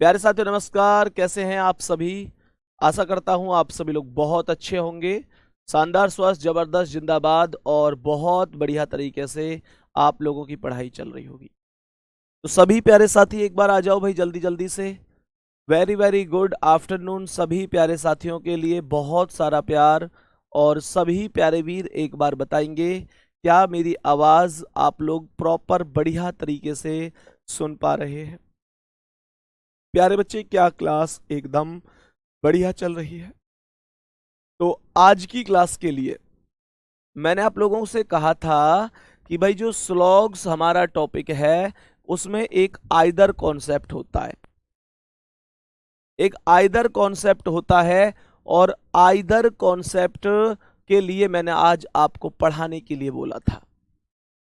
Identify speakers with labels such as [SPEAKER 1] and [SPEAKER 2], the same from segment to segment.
[SPEAKER 1] प्यारे साथियों नमस्कार। कैसे हैं आप सभी। आशा करता हूं आप सभी लोग बहुत अच्छे होंगे। शानदार, स्वस्थ, जबरदस्त, जिंदाबाद और बहुत बढ़िया तरीके से आप लोगों की पढ़ाई चल रही होगी। तो सभी प्यारे साथी एक बार आ जाओ भाई, जल्दी जल्दी से। वेरी वेरी गुड आफ्टरनून सभी प्यारे साथियों के लिए, बहुत सारा प्यार। और सभी प्यारे वीर एक बार बताएंगे, क्या मेरी आवाज आप लोग प्रॉपर बढ़िया तरीके से सुन पा रहे हैं। प्यारे बच्चे, क्या क्लास एकदम बढ़िया चल रही है। तो आज की क्लास के लिए मैंने आप लोगों से कहा था कि भाई जो स्लॉग्स हमारा टॉपिक है उसमें एक आइदर कॉन्सेप्ट होता है, एक आइदर कॉन्सेप्ट होता है। और आइदर कॉन्सेप्ट के लिए मैंने आज आपको पढ़ाने के लिए बोला था।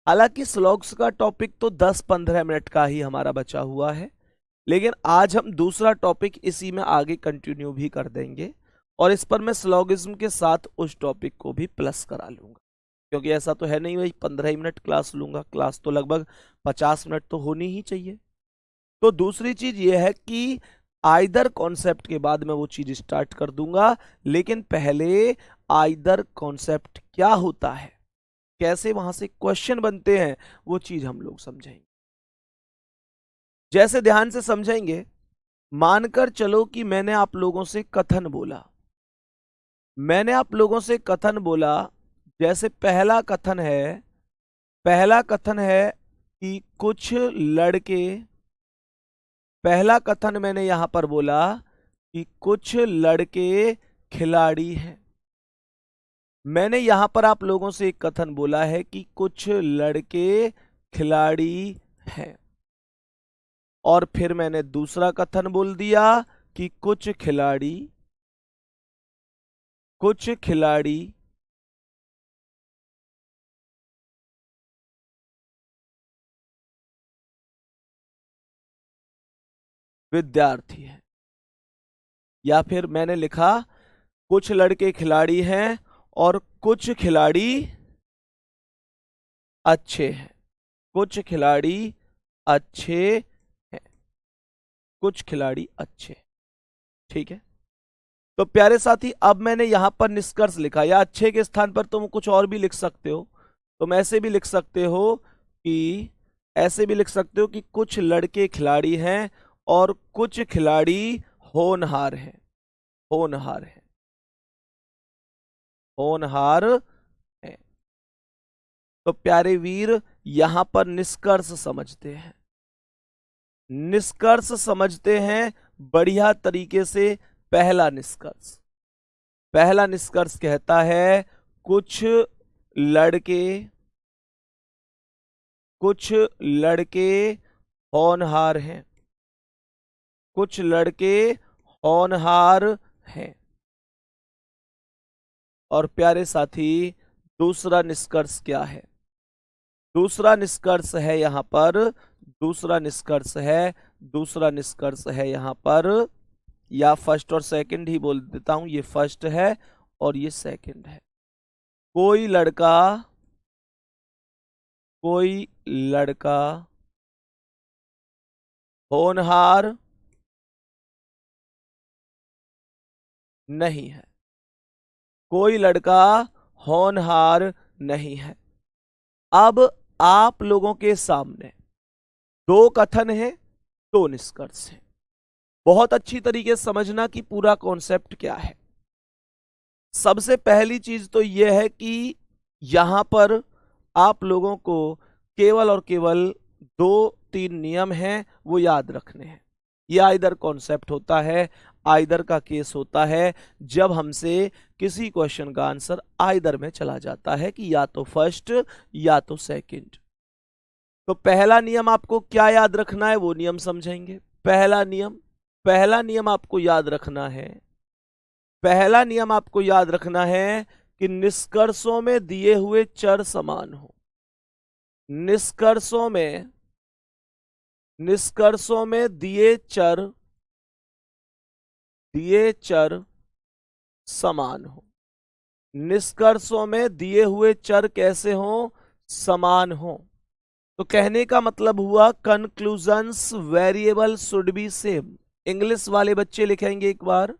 [SPEAKER 1] हालांकि स्लॉग्स का टॉपिक तो 10-15 मिनट का ही हमारा बचा हुआ है, लेकिन आज हम दूसरा टॉपिक इसी में आगे कंटिन्यू भी कर देंगे। और इस पर मैं स्लॉगिज्म के साथ उस टॉपिक को भी प्लस करा लूंगा, क्योंकि ऐसा तो है नहीं भाई 15 ही मिनट क्लास लूंगा, क्लास तो लगभग 50 मिनट तो होनी ही चाहिए। तो दूसरी चीज ये है कि आइदर कॉन्सेप्ट के बाद मैं वो चीज स्टार्ट कर दूंगा, लेकिन पहले आइदर कॉन्सेप्ट क्या होता है, कैसे वहां से क्वेश्चन बनते हैं, वो चीज हम लोग समझेंगे। जैसे ध्यान से समझेंगे, मानकर चलो कि मैंने आप लोगों से कथन बोला। मैंने आप लोगों से कथन बोला, जैसे पहला कथन है कि कुछ लड़के। पहला कथन मैंने यहां पर बोला कि कुछ लड़के खिलाड़ी हैं। मैंने यहां पर आप लोगों से एक कथन बोला है कि कुछ लड़के खिलाड़ी हैं। और फिर मैंने दूसरा कथन बोल दिया कि कुछ खिलाड़ी विद्यार्थी हैं। या फिर मैंने लिखा कुछ लड़के खिलाड़ी हैं और कुछ खिलाड़ी अच्छे हैं। कुछ खिलाड़ी अच्छे हैं। कुछ खिलाड़ी अच्छे हैं। ठीक है। तो प्यारे साथी, अब मैंने यहां पर निष्कर्ष लिखा, या अच्छे के स्थान पर तुम कुछ और भी लिख सकते हो। तुम ऐसे भी लिख सकते हो कि कुछ लड़के खिलाड़ी हैं और कुछ खिलाड़ी होनहार हैं। होनहार हैं। होनहार हैं। तो प्यारे वीर, यहां पर निष्कर्ष समझते हैं। निष्कर्ष समझते हैं बढ़िया तरीके से। पहला निष्कर्ष पहला निष्कर्ष कहता है कुछ लड़के कुछ लड़के होनहार हैं। कुछ लड़के होनहार हैं। और प्यारे साथी, दूसरा निष्कर्ष क्या है? दूसरा निष्कर्ष है यहां पर दूसरा निष्कर्ष है दूसरा निष्कर्ष है यहां पर, या फर्स्ट और सेकंड ही बोल देता हूं। ये फर्स्ट है और ये सेकंड है। कोई लड़का कोई लड़का होनहार नहीं है। कोई लड़का होनहार नहीं है। अब आप लोगों के सामने दो कथन है, दो निष्कर्ष है। बहुत अच्छी तरीके से समझना कि पूरा कॉन्सेप्ट क्या है। सबसे पहली चीज तो यह है कि यहां पर आप लोगों को केवल और केवल 2-3 नियम हैं, वो याद रखने हैं। यह आइदर कॉन्सेप्ट होता है, आइदर का केस होता है, जब हमसे किसी क्वेश्चन का आंसर आइदर में चला जाता है कि या तो फर्स्ट या तो सेकंड। तो पहला नियम आपको क्या याद रखना है, वो नियम समझेंगे। पहला नियम आपको याद रखना है। पहला नियम आपको याद रखना है कि निष्कर्षों में दिए हुए चर समान हो। निष्कर्षों में निष्कर्षों में दिए चर समान हो। निष्कर्षों में दिए हुए चर कैसे हो? समान हो। तो कहने का मतलब हुआ conclusions variable should be same. English वाले बच्चे लिखेंगे एक बार,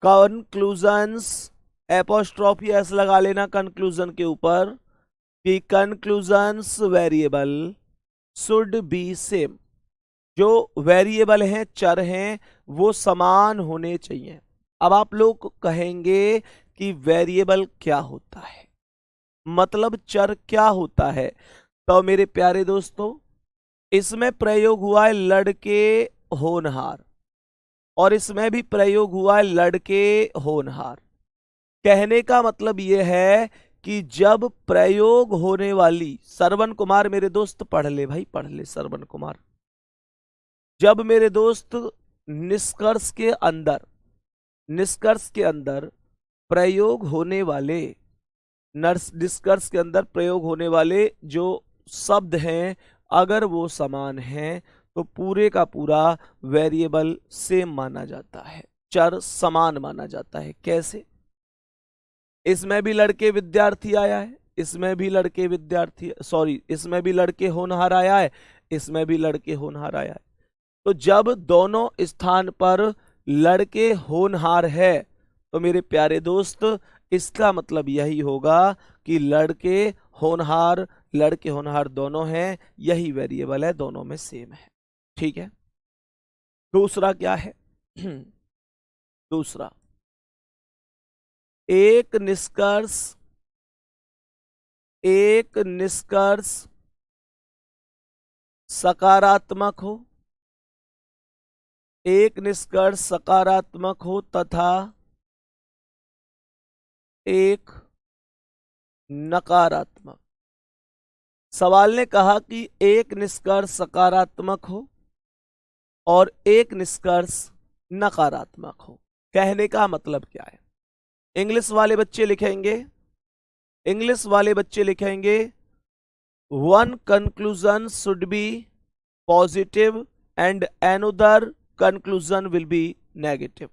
[SPEAKER 1] कंक्लूजन्स, एपोस्ट्रोफी एस लगा लेना कंक्लूजन के ऊपर, कि conclusions variable should be same. जो वेरिएबल हैं, चर हैं, वो समान होने चाहिए। अब आप लोग कहेंगे कि वेरिएबल क्या होता है, मतलब चर क्या होता है। तो मेरे प्यारे दोस्तों, इसमें प्रयोग हुआ है लड़के होनहार, और इसमें भी प्रयोग हुआ है लड़के होनहार। कहने का मतलब यह है कि जब प्रयोग होने वाली, श्रवण कुमार मेरे दोस्त पढ़ ले भाई, पढ़ ले श्रवण कुमार, जब मेरे दोस्त निष्कर्ष के अंदर, निष्कर्ष के अंदर प्रयोग होने वाले, निष्कर्ष के अंदर प्रयोग होने वाले जो शब्द हैं, अगर वो समान हैं तो पूरे का पूरा वेरिएबल सेम माना जाता है, चर समान माना जाता है। कैसे? इसमें भी लड़के विद्यार्थी आया है, इसमें भी लड़के विद्यार्थी, सॉरी, इसमें भी लड़के होनहार आया है, इसमें भी लड़के होनहार आया है। तो जब दोनों स्थान पर लड़के होनहार है तो मेरे प्यारे दोस्त, इसका मतलब यही होगा कि लड़के होनहार दोनों हैं, यही वेरिएबल है, दोनों में सेम है। ठीक है। दूसरा क्या है? दूसरा, एक निष्कर्ष सकारात्मक हो, एक निष्कर्ष सकारात्मक हो तथा एक नकारात्मक। सवाल ने कहा कि एक निष्कर्ष सकारात्मक हो और एक निष्कर्ष नकारात्मक हो। कहने का मतलब क्या है? इंग्लिश वाले बच्चे लिखेंगे, इंग्लिश वाले बच्चे लिखेंगे, one conclusion should be positive and another conclusion will be negative.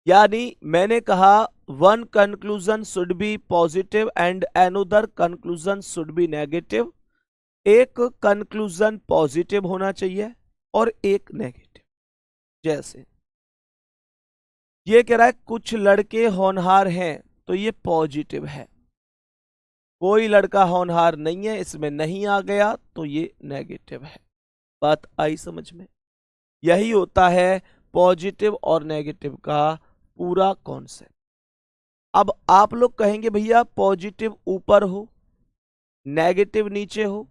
[SPEAKER 1] यानी मैंने कहा one conclusion should be positive and another conclusion should be negative. एक कंक्लूजन पॉजिटिव होना चाहिए और एक नेगेटिव। जैसे ये कह रहा है कुछ लड़के होनहार हैं, तो ये पॉजिटिव है। कोई लड़का होनहार नहीं है, इसमें नहीं आ गया, तो ये नेगेटिव है। बात आई समझ में? यही होता है पॉजिटिव और नेगेटिव का पूरा कॉन्सेप्ट। अब आप लोग कहेंगे भैया पॉजिटिव ऊपर हो, नेगेटिव नीचे हो,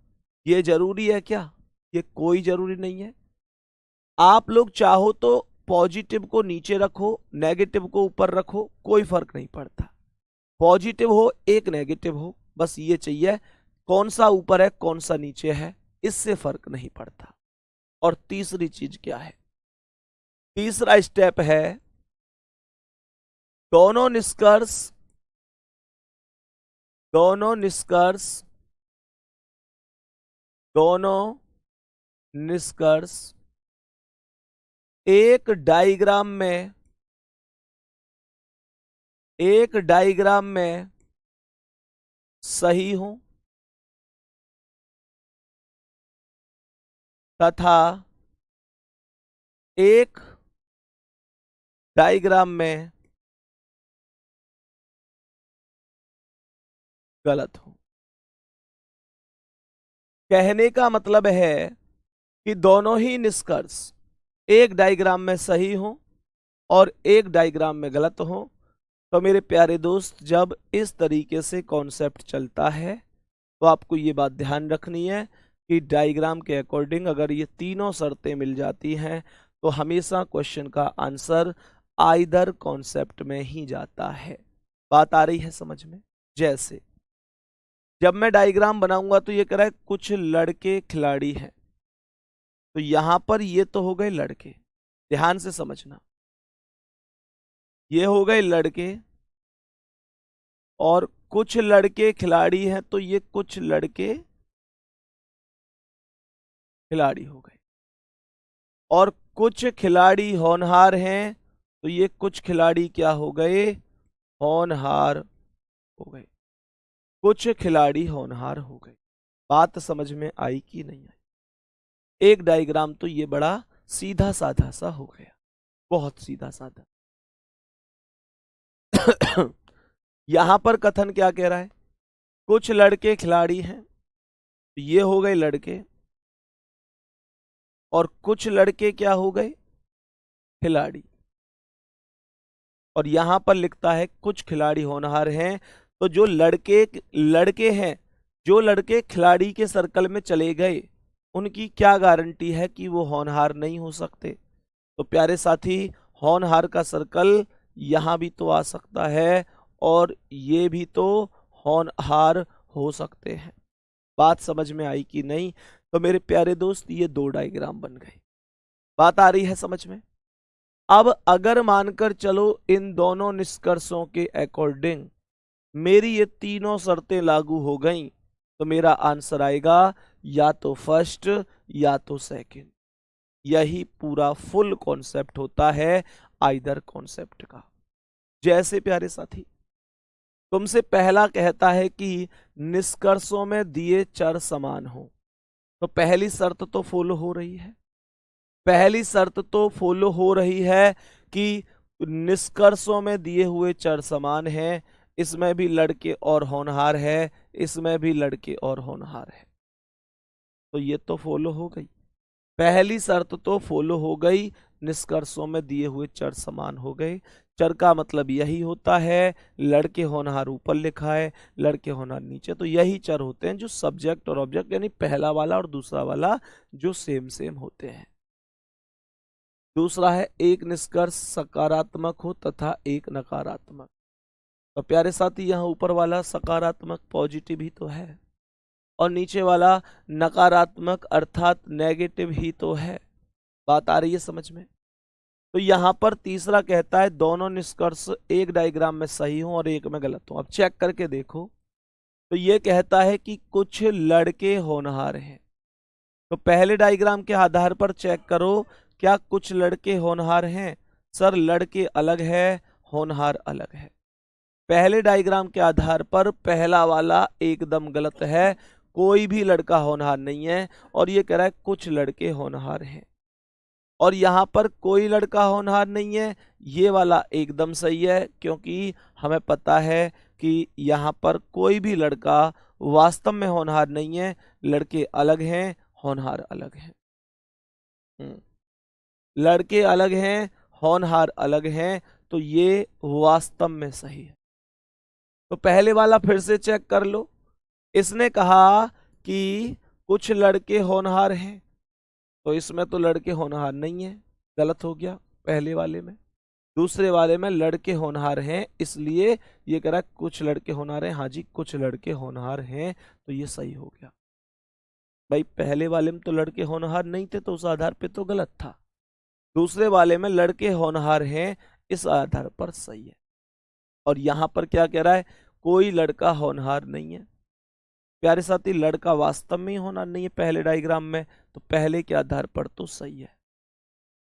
[SPEAKER 1] ये जरूरी है क्या? ये कोई जरूरी नहीं है। आप लोग चाहो तो पॉजिटिव को नीचे रखो, नेगेटिव को ऊपर रखो, कोई फर्क नहीं पड़ता। पॉजिटिव हो, एक नेगेटिव हो, बस ये चाहिए। कौन सा ऊपर है कौन सा नीचे है, इससे फर्क नहीं पड़ता। और तीसरी चीज क्या है? तीसरा स्टेप है दोनों निष्कर्ष एक डायग्राम में सही हो तथा एक डायग्राम में गलत हो। कहने का मतलब है कि दोनों ही निष्कर्ष एक डायग्राम में सही हो और एक डायग्राम में गलत हो। तो मेरे प्यारे दोस्त, जब इस तरीके से कॉन्सेप्ट चलता है तो आपको ये बात ध्यान रखनी है कि डायग्राम के अकॉर्डिंग अगर ये तीनों शर्तें मिल जाती हैं तो हमेशा क्वेश्चन का आंसर आइदर कॉन्सेप्ट में ही जाता है। बात आ रही है समझ में? जैसे जब मैं डायग्राम बनाऊंगा तो ये कह रहा है कुछ लड़के खिलाड़ी हैं, तो यहां पर ये तो हो गए लड़के, ध्यान से समझना, ये हो गए लड़के, और कुछ लड़के खिलाड़ी हैं, तो ये कुछ लड़के खिलाड़ी हो गए। और कुछ खिलाड़ी होनहार हैं, तो ये कुछ खिलाड़ी क्या हो गए? होनहार हो गए। कुछ खिलाड़ी होनहार हो गए। बात समझ में आई कि नहीं आई? एक डायग्राम तो ये बड़ा सीधा साधा सा हो गया, बहुत सीधा साधा। यहां पर कथन क्या कह रहा है? कुछ लड़के खिलाड़ी हैं, तो ये हो गए लड़के, और कुछ लड़के क्या हो गए? खिलाड़ी। और यहां पर लिखता है कुछ खिलाड़ी होनहार हैं, तो जो लड़के लड़के हैं, जो लड़के खिलाड़ी के सर्कल में चले गए, उनकी क्या गारंटी है कि वो होनहार नहीं हो सकते? तो प्यारे साथी, होनहार का सर्कल यहां भी तो आ सकता है, और ये भी तो होनहार हो सकते हैं। बात समझ में आई कि नहीं? तो मेरे प्यारे दोस्त, ये दो डायग्राम बन गए। बात आ रही है समझ में? अब अगर मानकर चलो इन दोनों निष्कर्षों के अकॉर्डिंग मेरी ये तीनों शर्तें लागू हो गईं, तो मेरा आंसर आएगा या तो फर्स्ट या तो सेकंड। यही पूरा फुल कॉन्सेप्ट होता है आइदर कॉन्सेप्ट का। जैसे प्यारे साथी, तुमसे पहला कहता है कि निष्कर्षों में दिए चर समान हो, तो पहली शर्त तो फॉलो हो रही है। पहली शर्त तो फॉलो हो रही है कि निष्कर्षों में दिए हुए चर समान हैं, इसमें भी लड़के और होनहार है, इसमें भी लड़के और होनहार है, तो ये तो फॉलो हो गई। पहली शर्त तो फॉलो हो गई, निष्कर्षों में दिए हुए चर समान हो गए। चर का मतलब यही होता है, लड़के होनहार ऊपर लिखा है, लड़के होनहार नीचे, तो यही चर होते हैं जो सब्जेक्ट और ऑब्जेक्ट यानी पहला वाला और दूसरा वाला जो सेम सेम होते हैं। दूसरा है एक निष्कर्ष सकारात्मक हो तथा एक नकारात्मक। तो प्यारे साथी, यहाँ ऊपर वाला सकारात्मक पॉजिटिव ही तो है, और नीचे वाला नकारात्मक अर्थात नेगेटिव ही तो है। बात आ रही है समझ में? तो यहां पर तीसरा कहता है दोनों निष्कर्ष एक डायग्राम में सही हो और एक में गलत हो। अब चेक करके देखो, तो ये कहता है कि कुछ लड़के होनहार हैं, तो पहले डायग्राम के आधार पर चेक करो, क्या कुछ लड़के होनहार हैं? सर, लड़के अलग है, होनहार अलग है। पहले डायग्राम के आधार पर पहला वाला एकदम गलत है, कोई भी लड़का होनहार नहीं है, और ये कह रहा है कुछ लड़के होनहार हैं। और यहां पर कोई लड़का होनहार नहीं है, ये वाला एकदम सही है, क्योंकि हमें पता है कि यहां पर कोई भी लड़का वास्तव में होनहार नहीं है, लड़के अलग हैं, होनहार अलग हैं। लड़के अलग हैं, होनहार अलग हैं, तो ये वास्तव में सही है। तो पहले वाला फिर से चेक कर लो। इसने कहा कि कुछ लड़के होनहार हैं, तो इसमें तो लड़के होनहार नहीं है, गलत हो गया पहले वाले में। दूसरे वाले में लड़के होनहार हैं, इसलिए ये कह रहा है कुछ लड़के होनहार हैं। हाँ जी, कुछ लड़के होनहार हैं, तो ये सही हो गया। भाई, पहले वाले में तो लड़के होनहार नहीं थे, तो उस आधार पे तो गलत था। दूसरे वाले में लड़के होनहार हैं, इस आधार पर सही है। और यहां पर क्या कह रहा है? कोई लड़का होनहार नहीं है। प्यारे साथी, लड़का वास्तव में ही होनहार नहीं है पहले डायग्राम में, तो पहले के आधार पर तो सही है।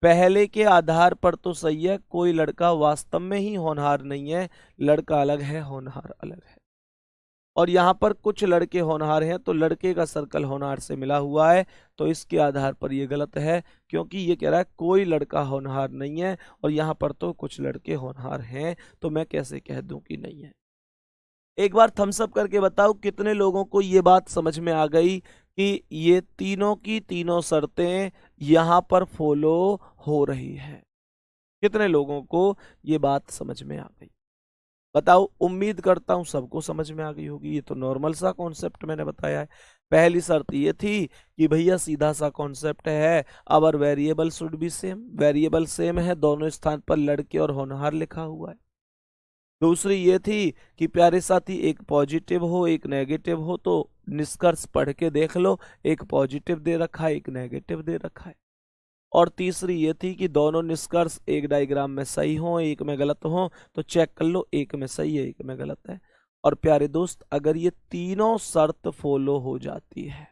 [SPEAKER 1] पहले के आधार पर तो सही है, कोई लड़का वास्तव में ही होनहार नहीं है, लड़का अलग है, होनहार अलग है। और यहाँ पर कुछ लड़के होनहार हैं, तो लड़के का सर्कल होनहार से मिला हुआ है, तो इसके आधार पर ये गलत है, क्योंकि ये कह रहा है कोई लड़का होनहार नहीं है, और यहाँ पर तो कुछ लड़के होनहार हैं, तो मैं कैसे कह दूं कि नहीं है? एक बार थम्स अप करके बताओ कितने लोगों को ये बात समझ में आ गई कि ये तीनों की तीनों शर्तें यहां पर फॉलो हो रही है? कितने लोगों को ये बात समझ में आ गई? बताओ। उम्मीद करता हूं सबको समझ में आ गई होगी। ये तो नॉर्मल सा कॉन्सेप्ट मैंने बताया है। पहली शर्त ये थी कि भैया सीधा सा कॉन्सेप्ट है, our variable should be same, variable same है, दोनों स्थान पर लड़के और होनहार लिखा हुआ है। दूसरी ये थी कि प्यारे साथी, एक पॉजिटिव हो एक नेगेटिव हो, तो निष्कर्ष पढ़ के देख लो, एक पॉजिटिव दे रखा है, एक नेगेटिव दे रखा है। और तीसरी ये थी कि दोनों निष्कर्ष एक डायग्राम में सही हो, एक में गलत हो, तो चेक कर लो, एक में सही है, एक में गलत है। और प्यारे दोस्त, अगर ये तीनों शर्त फॉलो हो जाती है,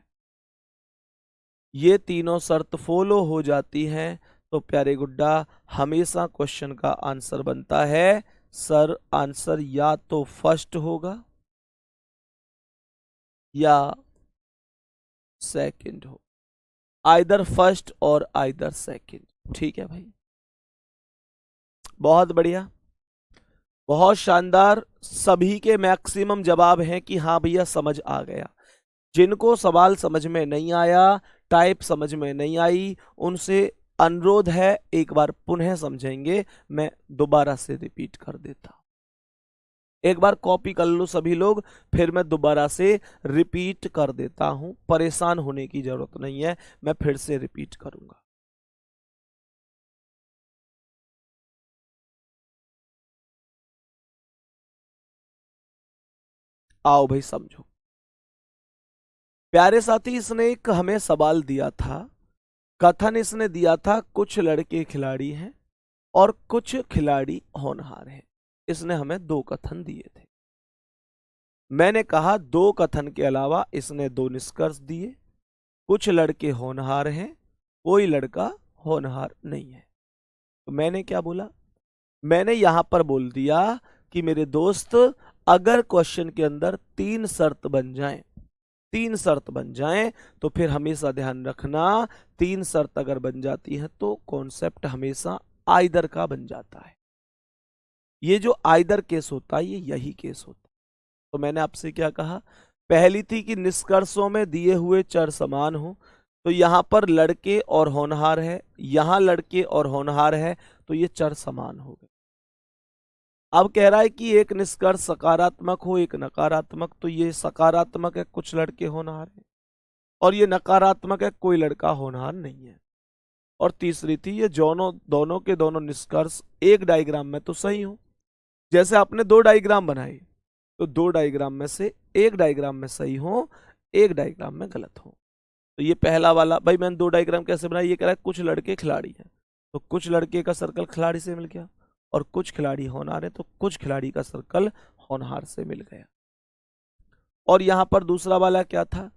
[SPEAKER 1] ये तीनों शर्त फॉलो हो जाती हैं, तो प्यारे गुड्डा, हमेशा क्वेश्चन का आंसर बनता है सर, आंसर या तो फर्स्ट होगा या सेकंड हो। आइदर फर्स्ट और आइदर सेकंड। ठीक है भाई, बहुत बढ़िया, बहुत शानदार। सभी के मैक्सिमम जवाब हैं कि हाँ भैया समझ आ गया। जिनको सवाल समझ में नहीं आया, टाइप समझ में नहीं आई, उनसे अनुरोध है एक बार पुनः समझेंगे। मैं दोबारा से रिपीट कर देता हूं, एक बार कॉपी कर लो सभी लोग, फिर मैं दोबारा से रिपीट कर देता हूं। परेशान होने की जरूरत नहीं है, मैं फिर से रिपीट करूंगा। आओ भाई समझो। प्यारे साथी, इसने एक हमें सवाल दिया था, कथन इसने दिया था कुछ लड़के खिलाड़ी हैं और कुछ खिलाड़ी होनहार हैं। इसने हमें दो कथन दिए थे। मैंने कहा दो कथन के अलावा इसने दो निष्कर्ष दिए, कुछ लड़के होनहार हैं, कोई लड़का होनहार नहीं है। तो मैंने क्या बोला, मैंने यहां पर बोल दिया कि मेरे दोस्त, अगर क्वेश्चन के अंदर तीन शर्त बन जाएं, तीन शर्त बन जाएं, तो फिर हमेशा ध्यान रखना, तीन शर्त अगर बन जाती है तो कॉन्सेप्ट हमेशा आइदर का बन जाता है। ये जो आइदर केस होता है, ये यही केस होता है। तो मैंने आपसे क्या कहा, पहली थी कि निष्कर्षों में दिए हुए चर समान हो, तो यहां पर लड़के और होनहार है, यहां लड़के और होनहार है, तो ये चर समान हो गए। अब कह रहा है कि एक निष्कर्ष सकारात्मक हो एक नकारात्मक, तो ये सकारात्मक है, कुछ लड़के होनहार हैं, और ये नकारात्मक है, कोई लड़का होनहार नहीं है। और तीसरी थी, ये दोनों के दोनों निष्कर्ष एक डायग्राम में तो सही हो। जैसे आपने दो डायग्राम बनाए, तो दो डायग्राम में से एक डायग्राम में सही हो, एक डायग्राम में गलत हो। तो ये पहला वाला, भाई मैंने दो डायग्राम कैसे बनाया, ये कह रहा है कुछ लड़के खिलाड़ी हैं, तो कुछ लड़के का सर्कल खिलाड़ी से मिल गया, और कुछ खिलाड़ी होनहार है, तो कुछ खिलाड़ी का सर्कल होनहार से मिल गया। और यहां पर दूसरा वाला क्या था,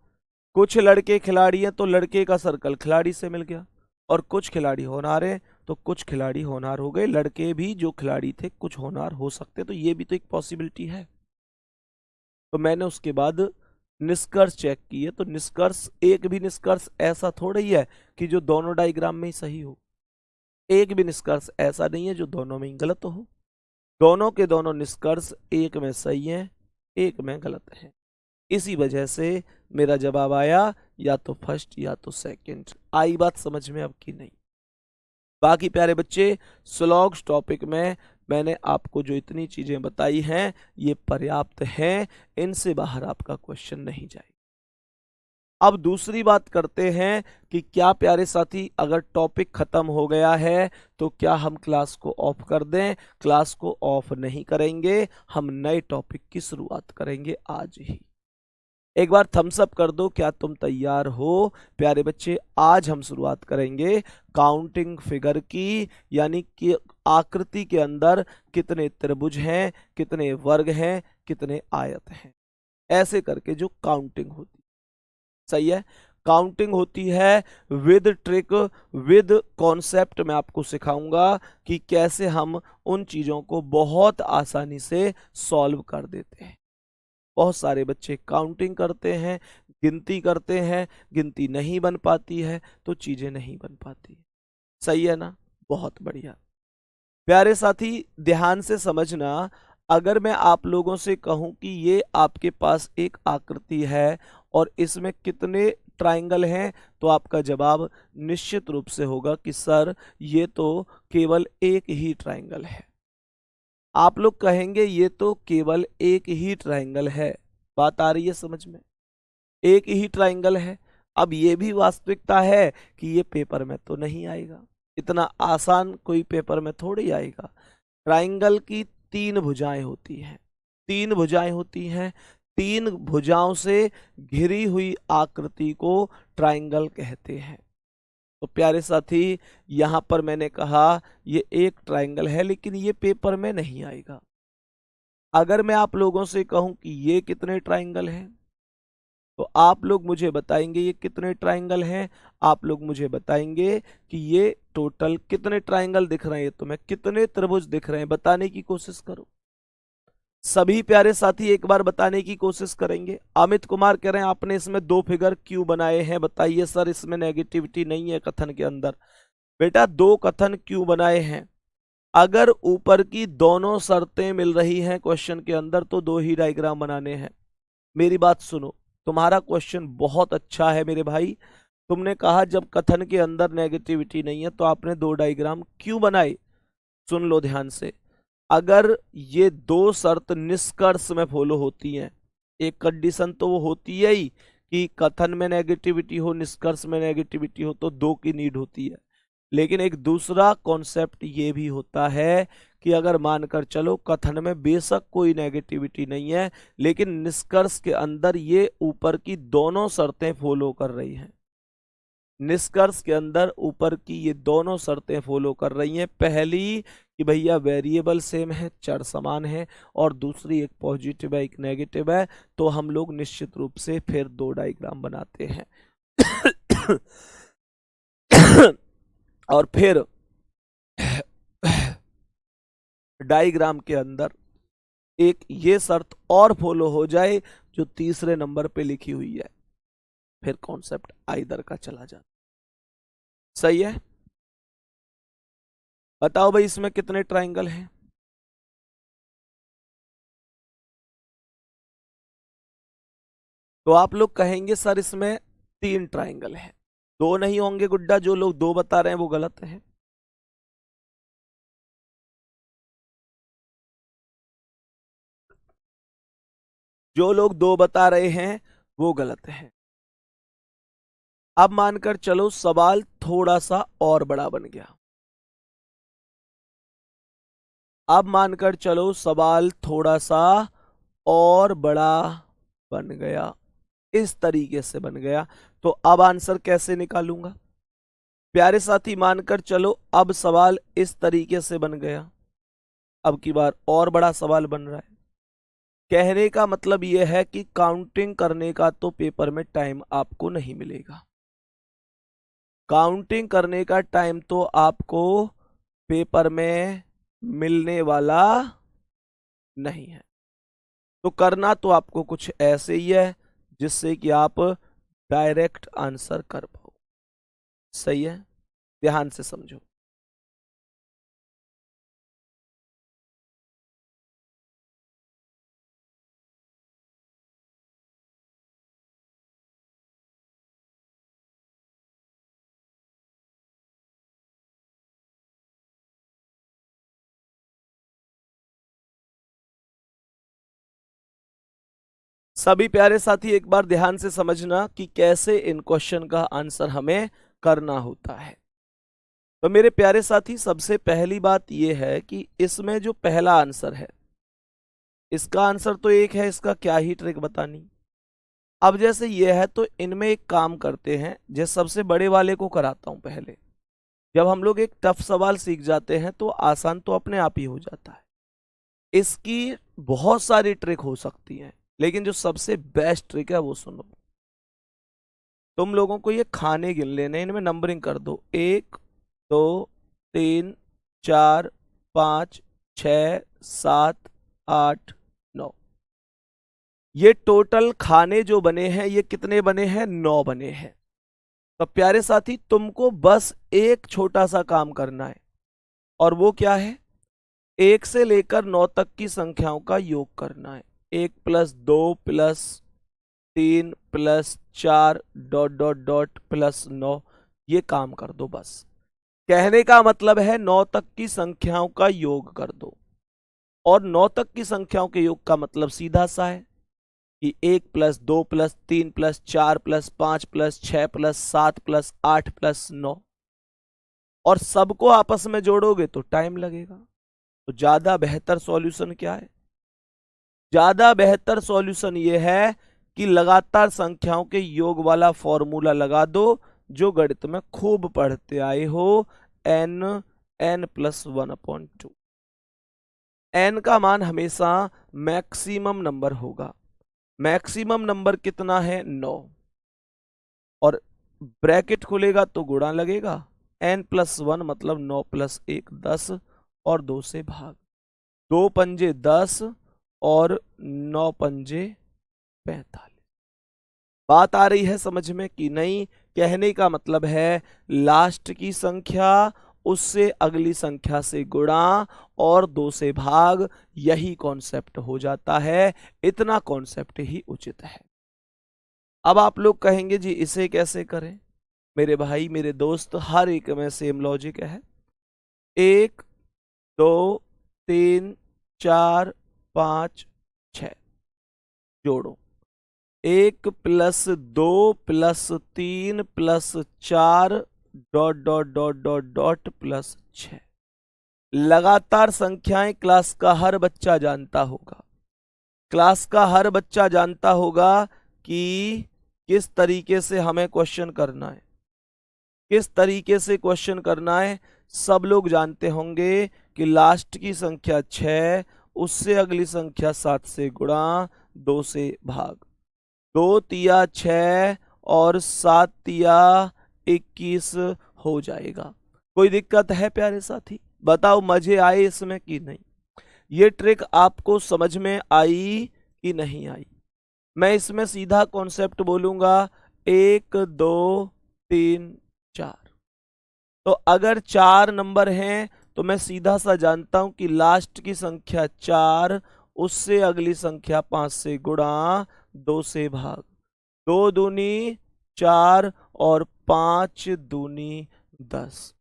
[SPEAKER 1] कुछ लड़के खिलाड़ी हैं, तो लड़के का सर्कल खिलाड़ी से मिल गया, और कुछ खिलाड़ी होनहार हैं, तो कुछ खिलाड़ी होनहार हो गए। लड़के भी जो खिलाड़ी थे कुछ होनहार हो सकते, तो ये भी तो एक पॉसिबिलिटी है। तो मैंने उसके बाद निष्कर्ष चेक किए, तो निष्कर्ष, एक भी निष्कर्ष ऐसा थोड़ा ही है कि जो दोनों डायग्राम में ही सही हो, एक भी निष्कर्ष ऐसा नहीं है जो दोनों में ही गलत हो। दोनों के दोनों निष्कर्ष एक में सही हैं, एक में गलत है। इसी वजह से मेरा जवाब आया या तो फर्स्ट या तो सेकंड। आई बात समझ में अब की नहीं? बाकी प्यारे बच्चे, स्लॉग्स टॉपिक में मैंने आपको जो इतनी चीजें बताई हैं, ये पर्याप्त हैं, इनसे बाहर आपका क्वेश्चन नहीं जाएगा। अब दूसरी बात करते हैं कि क्या प्यारे साथी, अगर टॉपिक खत्म हो गया है तो क्या हम क्लास को ऑफ कर दें? क्लास को ऑफ नहीं करेंगे, हम नए टॉपिक की शुरुआत करेंगे आज ही। एक बार थम्स अप कर दो, क्या तुम तैयार हो प्यारे बच्चे? आज हम शुरुआत करेंगे काउंटिंग फिगर की, यानी कि आकृति के अंदर कितने त्रिभुज हैं, कितने वर्ग हैं, कितने आयत हैं, ऐसे करके जो काउंटिंग होती, सही है, काउंटिंग होती है विद ट्रिक, विद कॉन्सेप्ट। मैं आपको सिखाऊंगा कि कैसे हम उन चीजों को बहुत आसानी से सॉल्व कर देते हैं। बहुत सारे बच्चे काउंटिंग करते हैं, गिनती करते हैं, गिनती नहीं बन पाती है, तो चीजें नहीं बन पाती, सही है ना? बहुत बढ़िया। प्यारे साथी, ध्यान से समझना, अगर मैं आप लोगों से कहूं कि ये आपके पास एक आकृति है और इसमें कितने ट्रायंगल हैं, तो आपका जवाब निश्चित रूप से होगा कि सर ये तो केवल एक ही ट्रायंगल है। आप लोग कहेंगे ये तो केवल एक ही ट्रायंगल है। बात आ रही है समझ में? एक ही ट्रायंगल है। अब ये भी वास्तविकता है कि ये पेपर में तो नहीं आएगा, इतना आसान कोई पेपर में थोड़ी आएगा। ट्रायंगल की तीन भुजाएं होती हैं, तीन भुजाएं होती हैं, तीन भुजाओं से घिरी हुई आकृति को ट्रायंगल कहते हैं। तो प्यारे साथी, यहां पर मैंने कहा ये एक ट्रायंगल है, लेकिन ये पेपर में नहीं आएगा। अगर मैं आप लोगों से कहूं कि ये कितने ट्रायंगल हैं, तो आप लोग मुझे बताएंगे ये कितने ट्रायंगल हैं, आप लोग मुझे बताएंगे कि ये टोटल कितने ट्रायंगल दिख रहे हैं, तो मैं कितने त्रिभुज दिख रहे हैं बताने की कोशिश करो। सभी प्यारे साथी एक बार बताने की कोशिश करेंगे। अमित कुमार कह रहे हैं आपने इसमें दो फिगर क्यों बनाए हैं, बताइए सर, इसमें नेगेटिविटी नहीं है कथन के अंदर। बेटा दो कथन क्यों बनाए हैं? अगर ऊपर की दोनों शर्तें मिल रही हैं क्वेश्चन के अंदर तो दो ही डायग्राम बनाने हैं। मेरी बात सुनो, तुम्हारा क्वेश्चन बहुत अच्छा है मेरे भाई। तुमने कहा जब कथन के अंदर नेगेटिविटी नहीं है तो आपने दो डायग्राम क्यों बनाए। सुन लो ध्यान से, अगर ये दो शर्त निष्कर्ष में फॉलो होती हैं, एक कंडीशन तो वो होती है ही कि कथन में नेगेटिविटी हो, निष्कर्ष में नेगेटिविटी हो, तो दो की नीड होती है। लेकिन एक दूसरा कॉन्सेप्ट ये भी होता है कि अगर मानकर चलो कथन में बेशक कोई नेगेटिविटी नहीं है लेकिन निष्कर्ष के अंदर ये ऊपर की दोनों शर्तें फॉलो कर रही हैं, निष्कर्ष के अंदर ऊपर की ये दोनों शर्तें फॉलो कर रही हैं। पहली कि भैया वेरिएबल सेम है, चर समान है, और दूसरी एक पॉजिटिव है एक नेगेटिव है, तो हम लोग निश्चित रूप से फिर दो डायग्राम बनाते हैं। और फिर डायग्राम के अंदर एक ये शर्त और फॉलो हो जाए जो तीसरे नंबर पे लिखी हुई है, फिर कॉन्सेप्ट आइदर का चला जाता। सही है? बताओ भाई इसमें कितने ट्राइंगल हैं? तो आप लोग कहेंगे सर इसमें तीन ट्राइंगल हैं। दो नहीं होंगे गुड्डा, जो लोग दो बता रहे हैं वो गलत है। जो लोग दो बता रहे हैं वो गलत है। अब मानकर चलो सवाल थोड़ा सा और बड़ा बन गया। अब मानकर चलो सवाल थोड़ा सा और बड़ा बन गया, इस तरीके से बन गया। तो अब आंसर कैसे निकालूंगा? प्यारे साथी मानकर चलो अब सवाल इस तरीके से बन गया, अब की बार और बड़ा सवाल बन रहा है। कहने का मतलब यह है कि काउंटिंग करने का तो पेपर में टाइम आपको नहीं मिलेगा, काउंटिंग करने का टाइम तो आपको पेपर में मिलने वाला नहीं है। तो करना तो आपको कुछ ऐसे ही है जिससे कि आप डायरेक्ट आंसर कर पाओ। सही है? ध्यान से समझो। सभी प्यारे साथी एक बार ध्यान से समझना कि कैसे इन क्वेश्चन का आंसर हमें करना होता है। तो मेरे प्यारे साथी सबसे पहली बात यह है कि इसमें जो पहला आंसर है इसका आंसर तो एक है, इसका क्या ही ट्रिक बतानी। अब जैसे ये है तो इनमें एक काम करते हैं, जैसे सबसे बड़े वाले को कराता हूं पहले। जब हम लोग एक टफ सवाल सीख जाते हैं तो आसान तो अपने आप ही हो जाता है। इसकी बहुत सारी ट्रिक हो सकती हैं लेकिन जो सबसे बेस्ट ट्रिक है वो सुनो। तुम लोगों को ये खाने गिन लेने, इनमें नंबरिंग कर दो, 1 2 3 4 5 6 7 8 9। ये टोटल खाने जो बने हैं ये कितने बने हैं? 9 बने हैं। तो प्यारे साथी तुमको बस एक छोटा सा काम करना है, और वो क्या है? 1 से लेकर 9 तक की संख्याओं का योग करना है। 1 + 2 + 3 + 4 ... +9। ये काम कर दो बस। कहने का मतलब है 9 तक की संख्याओं का योग कर दो, और 9 तक की संख्याओं के योग का मतलब सीधा सा है कि 1 + 2 + 3 + 4 + 5 + 6 + 7 + 8 + 9, और सबको आपस में जोड़ोगे तो टाइम लगेगा। तो ज्यादा बेहतर सॉल्यूशन क्या है? ज्यादा बेहतर सॉल्यूशन ये है कि लगातार संख्याओं के योग वाला फॉर्मूला लगा दो जो गणित में खूब पढ़ते आए हो, n + 1/2। n का मान हमेशा मैक्सिमम नंबर होगा। मैक्सिमम नंबर कितना है? 9। और ब्रैकेट खुलेगा तो गुणा लगेगा, n + 1 मतलब 9 + 1 10, और 2 से भाग। 2 पंजे 10 और 9 पंजे 45। बात आ रही है समझ में कि नहीं? कहने का मतलब है लास्ट की संख्या उससे अगली संख्या से गुणा और 2 से भाग, यही कॉन्सेप्ट हो जाता है। इतना कॉन्सेप्ट ही उचित है। अब आप लोग कहेंगे जी इसे कैसे करें? मेरे भाई मेरे दोस्त, हर एक में सेम लॉजिक है। 1 2 3 4 5 6 जोड़ो। 1 + 2 + 3 + 4 dot dot dot dot dot +6। लगातार संख्याएं क्लास का हर बच्चा जानता होगा। क्लास का हर बच्चा जानता होगा कि किस तरीके से हमें क्वेश्चन करना है, किस तरीके से क्वेश्चन करना है। सब लोग जानते होंगे कि लास्ट की संख्या 6, उससे अगली संख्या 7 से गुणा, 2 से भाग। 2 तिया 6 और 7 तिया 21 हो जाएगा। कोई दिक्कत है प्यारे साथी? बताओ मजे आए इसमें कि नहीं? ये ट्रिक आपको समझ में आई कि नहीं आई? मैं इसमें सीधा कॉन्सेप्ट बोलूंगा, 1 2 3 4। तो अगर 4 नंबर हैं तो मैं सीधा सा जानता हूं कि लास्ट की संख्या 4, उससे अगली संख्या 5 से गुणा, 2 से भाग। 2 दूनी 4 और 5 दूनी 10।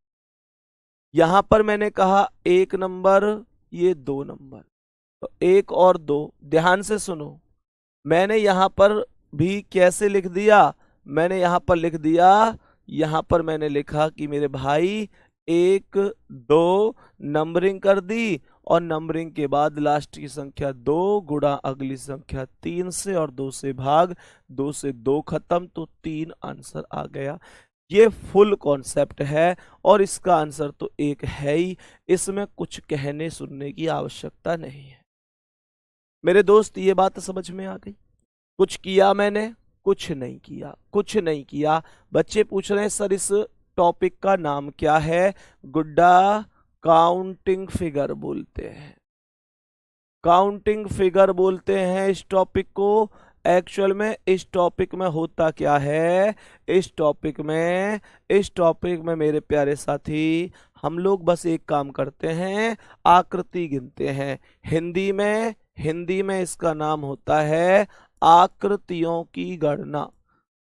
[SPEAKER 1] यहां पर मैंने कहा 1 नंबर, ये 2 नंबर, तो 1 और 2। ध्यान से सुनो, मैंने यहां पर भी कैसे लिख दिया? मैंने यहां पर लिख दिया, यहां पर मैंने लिखा कि मेरे भाई 1 2 नंबरिंग कर दी, और नंबरिंग के बाद लास्ट की संख्या 2 गुणा अगली संख्या 3 से और 2 से भाग। 2 से 2 खत्म, तो 3 आंसर आ गया। ये फुल कॉन्सेप्ट है और इसका आंसर तो एक है ही। इसमें कुछ कहने सुनने की आवश्यकता नहीं है। मेरे दोस्त ये बात समझ में आ गई? कुछ किया मैंने? कुछ नहीं किया, कुछ नहीं किया। बच्चे पूछ रहे हैं सर इस टॉपिक का नाम क्या है? गुड्डा, काउंटिंग फिगर बोलते हैं। काउंटिंग फिगर बोलते हैं इस टॉपिक को। एक्चुअल में इस टॉपिक में होता क्या है? इस टॉपिक में मेरे प्यारे साथी, हम लोग बस एक काम करते हैं, आकृति गिनते हैं। हिंदी में इसका नाम होता है आकृतियों की गणना।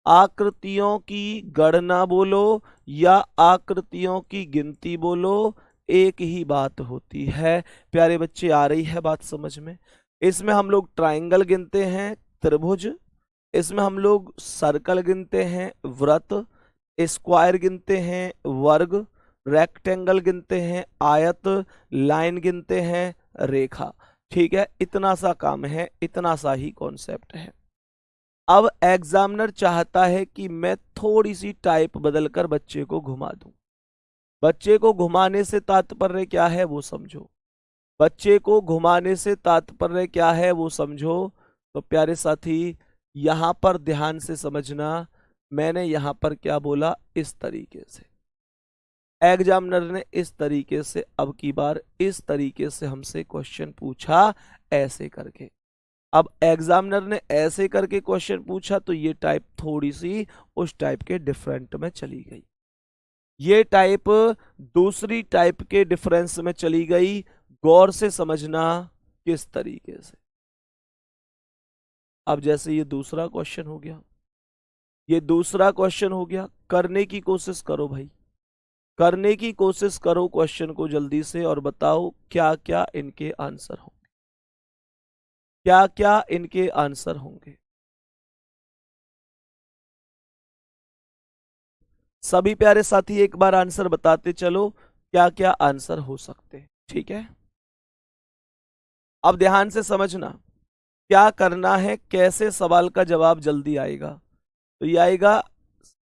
[SPEAKER 1] आकृतियों की गणना बोलो या आकृतियों की गिनती बोलो, एक ही बात होती है। प्यारे बच्चे, आ रही है बात समझ में? इसमें हम लोग ट्रायंगल गिनते हैं, त्रिभुज। इसमें हम लोग सर्कल गिनते हैं, वृत्त। स्क्वायर गिनते हैं, वर्ग। रेक्टेंगल गिनते हैं, आयत। लाइन गिनते हैं, रेखा। ठीक है, इतना सा काम है, इतना सा ही कॉन्सेप्ट है। अब एग्जामिनर चाहता है कि मैं थोड़ी सी टाइप बदलकर बच्चे को घुमा दूं। बच्चे को घुमाने से तात्पर्य क्या है वो समझो। बच्चे को घुमाने से तात्पर्य क्या है वो समझो। तो प्यारे साथी, यहां पर ध्यान से समझना, मैंने यहां पर क्या बोला? इस तरीके से एग्जामिनर ने इस तरीके से, अब की बार इस तरीके से हमसे क्वेश्चन पूछा, ऐसे करके। अब एग्जामिनर ने ऐसे करके क्वेश्चन पूछा तो ये टाइप थोड़ी सी उस टाइप के डिफरेंट में चली गई, ये टाइप दूसरी टाइप के डिफरेंस में चली गई। गौर से समझना किस तरीके से। अब जैसे ये दूसरा क्वेश्चन हो गया, ये दूसरा क्वेश्चन हो गया, करने की कोशिश करो भाई, करने की कोशिश करो क्वेश्चन को जल्दी से, और बताओ क्या क्या इनके आंसर होंगे, क्या क्या इनके आंसर होंगे। सभी प्यारे साथी एक बार आंसर बताते चलो, क्या क्या आंसर हो सकते हैं। ठीक है, अब ध्यान से समझना क्या करना है, कैसे सवाल का जवाब जल्दी आएगा। तो ये आएगा,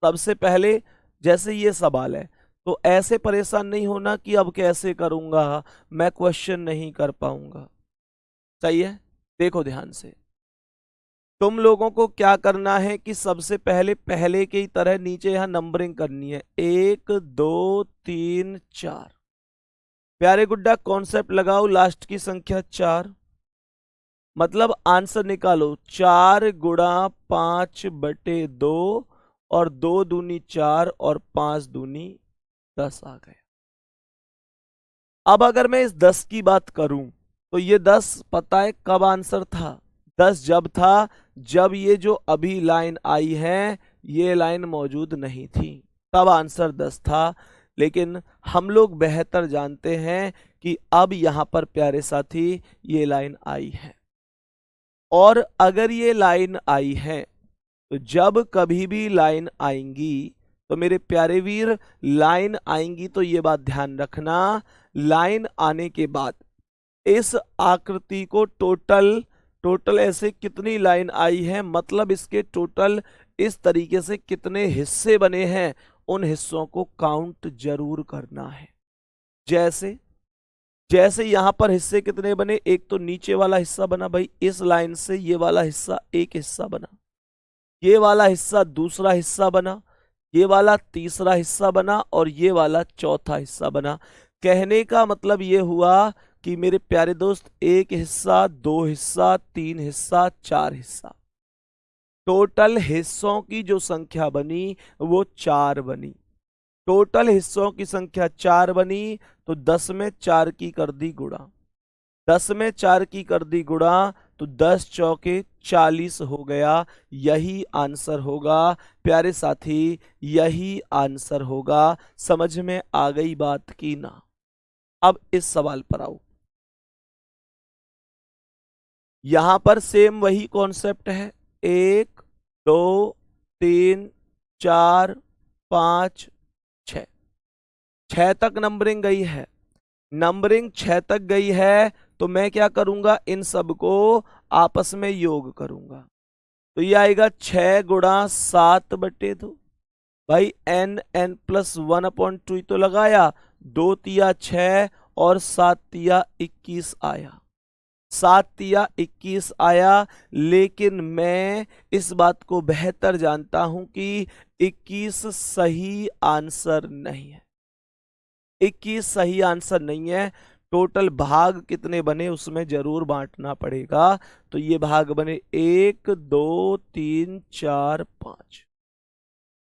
[SPEAKER 1] सबसे पहले जैसे ये सवाल है तो ऐसे परेशान नहीं होना कि अब कैसे करूंगा, मैं क्वेश्चन नहीं कर पाऊंगा। सही है, देखो ध्यान से। तुम लोगों को क्या करना है कि सबसे पहले पहले की तरह नीचे यहां नंबरिंग करनी है, 1 2 3 4। प्यारे गुड्डा कॉन्सेप्ट लगाओ, लास्ट की संख्या 4, मतलब आंसर निकालो, 4 गुणा 5/2 और 2 दूनी 4 और 5 दूनी 10 आ गया। अब अगर मैं इस 10 की बात करूं तो ये 10 पता है कब आंसर था? 10 जब था जब ये जो अभी लाइन आई है ये लाइन मौजूद नहीं थी, तब आंसर 10 था। लेकिन हम लोग बेहतर जानते हैं कि अब यहां पर प्यारे साथी ये लाइन आई है, और अगर ये लाइन आई है तो जब कभी भी लाइन आएंगी तो मेरे प्यारे वीर, लाइन आएंगी तो ये बात ध्यान रखना, लाइन आने के बाद इस आकृति को टोटल ऐसे कितनी लाइन आई है, मतलब इसके टोटल इस तरीके से कितने हिस्से बने हैं, उन हिस्सों को काउंट जरूर करना है। जैसे जैसे यहां पर हिस्से कितने बने, एक तो नीचे वाला हिस्सा बना भाई, इस लाइन से ये वाला हिस्सा एक हिस्सा बना, ये वाला हिस्सा दूसरा हिस्सा बना, ये वाला तीसरा हिस्सा बना और ये वाला चौथा हिस्सा बना। कहने का मतलब ये हुआ कि मेरे प्यारे दोस्त, एक हिस्सा, दो हिस्सा, तीन हिस्सा, चार हिस्सा, टोटल हिस्सों की जो संख्या बनी वो 4 बनी। टोटल हिस्सों की संख्या 4 बनी तो 10 में 4 की कर दी गुणा, 10 में 4 की कर दी गुणा तो 10 चौके 40 हो गया। यही आंसर होगा प्यारे साथी, यही आंसर होगा। समझ में आ गई बात की ना? अब इस सवाल पर आओ। यहां पर सेम वही कॉन्सेप्ट है, 1 2 3 4 5 6, 6 तक नंबरिंग गई है। नंबरिंग 6 तक गई है तो मैं क्या करूंगा, इन सबको आपस में योग करूंगा, तो ये आएगा 6 गुणा 7/2 भाई, n+1/2 तो लगाया, 2 तिया 6 और 7 तिया 21 आया, 7 तिया 21 आया। लेकिन मैं इस बात को बेहतर जानता हूं कि 21 सही आंसर नहीं है, 21 सही आंसर नहीं है। टोटल भाग कितने बने उसमें जरूर बांटना पड़ेगा, तो ये भाग बने 1 2 3 4 5,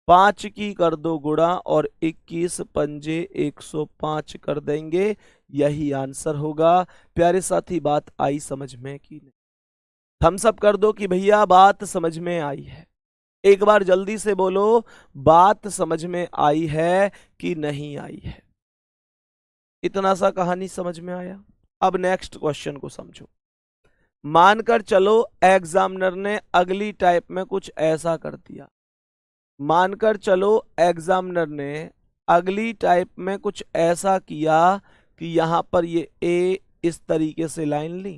[SPEAKER 1] 5 की कर दो गुणा और 21 पंजे 105 कर देंगे, यही आंसर होगा। प्यारे साथी बात आई समझ में कि नहीं? थम्स अप कर दो कि भैया बात समझ में आई है। एक बार जल्दी से बोलो, बात समझ में आई है कि नहीं आई है? इतना सा कहानी समझ में आया? अब नेक्स्ट क्वेश्चन को समझो। मानकर चलो एग्जामिनर ने अगली टाइप में कुछ ऐसा कर दिया, मानकर चलो एग्जामिनर ने अगली टाइप में कुछ ऐसा किया कि यहां पर ये ए इस तरीके से लाइन ली,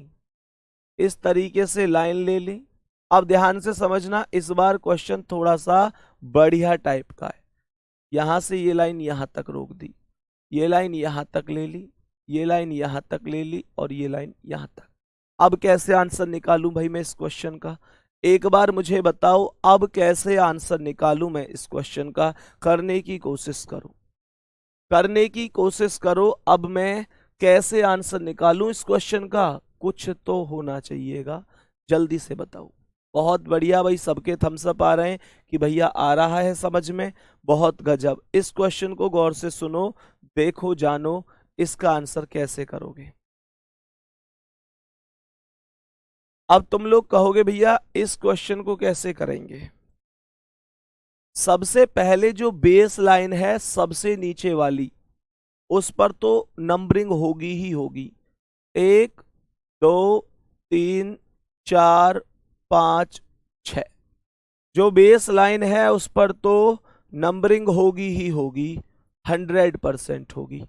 [SPEAKER 1] इस तरीके से लाइन ले ली। अब ध्यान से समझना, इस बार क्वेश्चन थोड़ा सा बढ़िया टाइप का है। यहां से ये लाइन यहां तक रोक दी, ये लाइन यहां तक ले ली, ये लाइन यहां तक ले ली और ये लाइन यहां तक। अब कैसे आंसर निकालूं भाई मैं इस क्वेश्चन का? एक बार मुझे बताओ, अब कैसे आंसर निकालूं मैं इस क्वेश्चन का? करने की कोशिश करो, करने की कोशिश करो। अब मैं कैसे आंसर निकालूं इस क्वेश्चन का? कुछ तो होना चाहिएगा, जल्दी से बताओ। बहुत बढ़िया भाई, सबके थम्स अप आ रहे हैं कि भैया आ रहा है समझ में, बहुत गजब। इस क्वेश्चन को गौर से सुनो, देखो, जानो इसका आंसर कैसे करोगे। अब तुम लोग कहोगे भैया इस क्वेश्चन को कैसे करेंगे? सबसे पहले जो बेस लाइन है सबसे नीचे वाली, उस पर तो नंबरिंग होगी ही होगी, 1 2 3 4 5 6। जो बेस लाइन है उस पर तो नंबरिंग होगी ही होगी, 100% होगी।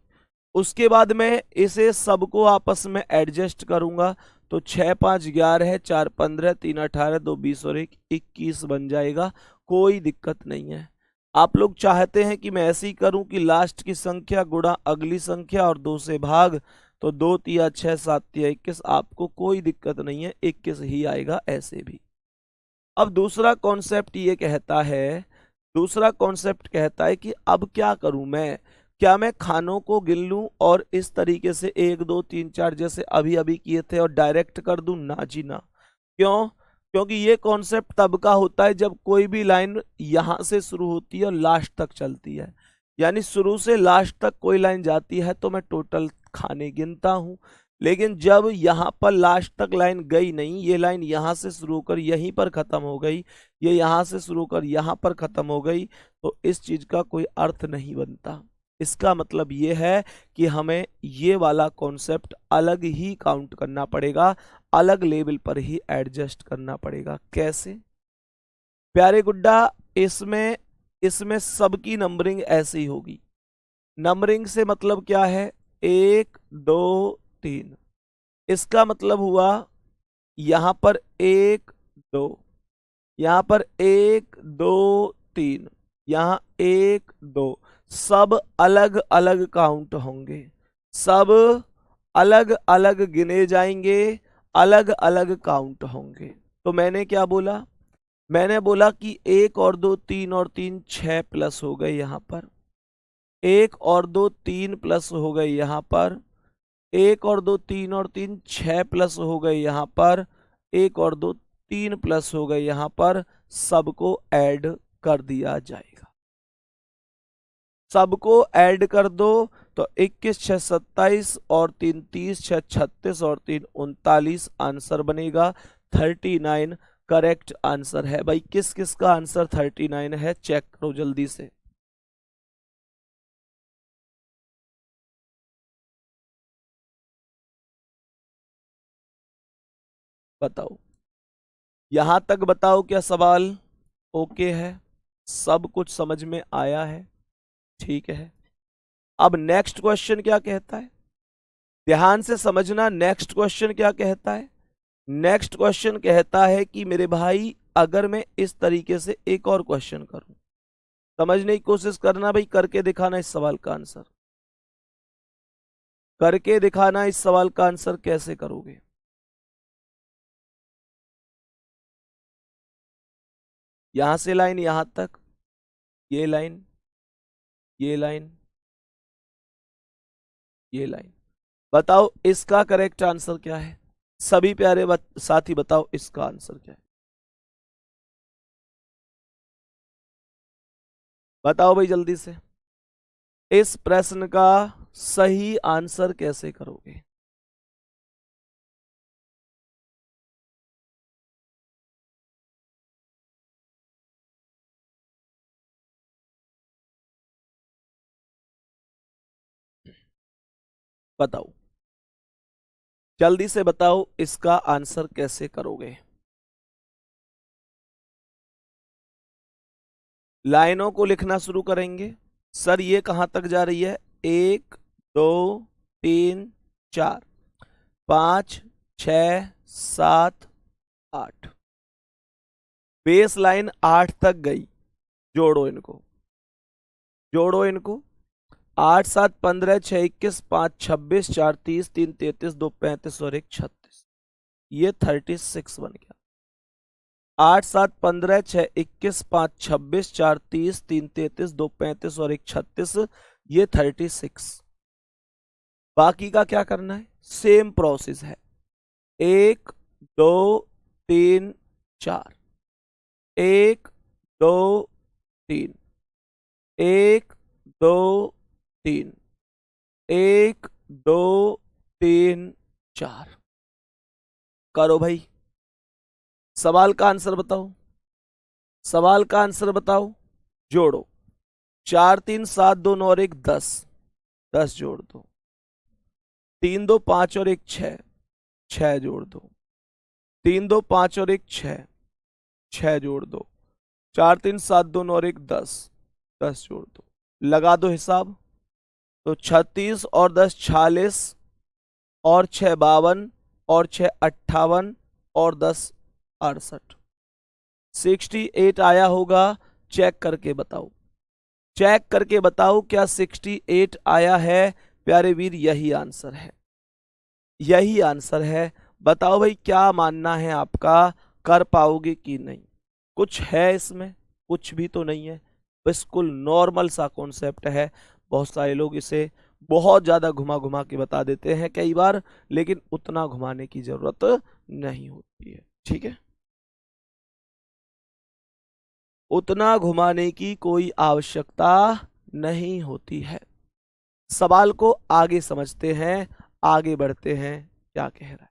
[SPEAKER 1] उसके बाद मैं इसे सबको आपस में एडजस्ट करूंगा, तो 6 5 11 है, 4 15, 3 18, 2 20 और 1 21 बन जाएगा। कोई दिक्कत नहीं है। आप लोग चाहते हैं कि मैं ऐसे ही करूं कि लास्ट की संख्या गुणा अगली संख्या और 2 से भाग, तो 2 तिया 6 7 तिया 21, आपको कोई दिक्कत नहीं है, 21 ही आएगा ऐसे भी। अब दूसरा कॉन्सेप्ट ये कहता है, दूसरा कॉन्सेप्ट कहता है कि अब क्या करूं मैं? क्या मैं खानों को गिन लूं और इस तरीके से 1 2 3 4 जैसे अभी अभी किए थे और डायरेक्ट कर दूं? ना जी ना, क्यों? क्योंकि ये कॉन्सेप्ट तब का होता है जब कोई भी लाइन यहां से शुरू होती है और लास्ट तक चलती है। यानी शुरू से लास्ट तक कोई लाइन जाती है तो मैं टोटल खाने गिनता हूं। लेकिन जब यहां पर लास्ट तक लाइन गई नहीं, ये लाइन यहां से शुरू होकर यहीं पर खत्म हो गई, ये यहां से शुरू होकर यहां पर खत्म हो गई, तो इस चीज का कोई अर्थ नहीं बनता। इसका मतलब ये है कि हमें ये वाला कॉन्सेप्ट अलग ही काउंट करना पड़ेगा, अलग लेवल पर ही एडजस्ट करना पड़ेगा। कैसे? प्यारे गुड्डा, इसमें इसमें सबकी नंबरिंग ऐसे ही होगी। नंबरिंग से मतलब क्या है? 1 2 3। इसका मतलब हुआ यहां पर 1 2, यहां पर 1 2 3, यहां 1 2, सब अलग अलग काउंट होंगे, सब अलग अलग गिने जाएंगे, अलग अलग काउंट होंगे। तो मैंने क्या बोला? मैंने बोला कि 1 और 2 3 और 3 6 प्लस हो गए यहां पर, 1 और 2 3 प्लस हो गए यहां पर, 1 और 2 3 और 3 6 प्लस हो गए यहां पर, 1 और 2 3 प्लस हो गए यहां पर। सबको ऐड कर दिया जाएगा, सबको ऐड कर दो तो 21 6 27 और 3 30, 6 36 और 3 39 आंसर बनेगा 39। करेक्ट आंसर है भाई। किस किस का आंसर 39 है चेक करो जल्दी से। बताओ, यहां तक बताओ, क्या सवाल ओके है? सब कुछ समझ में आया है? ठीक है। अब नेक्स्ट क्वेश्चन क्या कहता है, ध्यान से समझना। नेक्स्ट क्वेश्चन क्या कहता है? नेक्स्ट क्वेश्चन कहता है कि मेरे भाई अगर मैं इस तरीके से एक और क्वेश्चन करूं, समझने की कोशिश करना भाई, करके दिखाना इस सवाल का आंसर, करके दिखाना इस सवाल का आंसर कैसे करोगे। यहां से लाइन यहां तक, ये लाइन, ये लाइन, ये लाइन, बताओ इसका करेक्ट आंसर क्या है? सभी प्यारे साथी बताओ इसका आंसर क्या है? बताओ भाई जल्दी से, इस प्रश्न का सही आंसर कैसे करोगे? बताओ जल्दी से, बताओ इसका आंसर कैसे करोगे? लाइनों को लिखना शुरू करेंगे। सर ये कहां तक जा रही है? 1 2 3 4 5 6 7 8, बेस लाइन 8 तक गई। जोड़ो इनको, जोड़ो इनको। 8 7 15 6 21 5 26 4 30 3 33 2 35 और 1 36, ये 36 बन गया। 8 7 15 6 21 5 26 4 30 3 33 2 35 और 1 36, ये 36। बाकी का क्या करना है? सेम प्रोसेस है, 1 2 3 4, 1 2 3, 1 2 3, 1 2 3 4। करो भाई, सवाल का आंसर बताओ, सवाल का आंसर बताओ। जोड़ो, 4 3 7 2 9 और 1 10, 10 जोड़ दो। 3 2 5 और 1 6, 6 जोड़ दो। 3 2 5 और 1 6, 6 जोड़ दो। 4 3 7 2 9 और 1 10, 10 जोड़ दो। लगा दो हिसाब, तो 36 और 10 46 और 6 52 और 6 58 और 10 68, 68 आया होगा। चेक करके बताओ, चेक करके बताओ क्या 68 आया है? प्यारे वीर यही आंसर है, यही आंसर है। बताओ भाई क्या मानना है आपका, कर पाओगे कि नहीं? कुछ है इसमें? कुछ भी तो नहीं है, बिल्कुल नॉर्मल सा कॉन्सेप्ट है। बहुत सारे लोग इसे बहुत ज्यादा घुमा घुमा के बता देते हैं कई बार, लेकिन उतना घुमाने की जरूरत नहीं होती है। ठीक है, उतना घुमाने की कोई आवश्यकता नहीं होती है। सवाल को आगे समझते हैं, आगे बढ़ते हैं, क्या कह रहा है।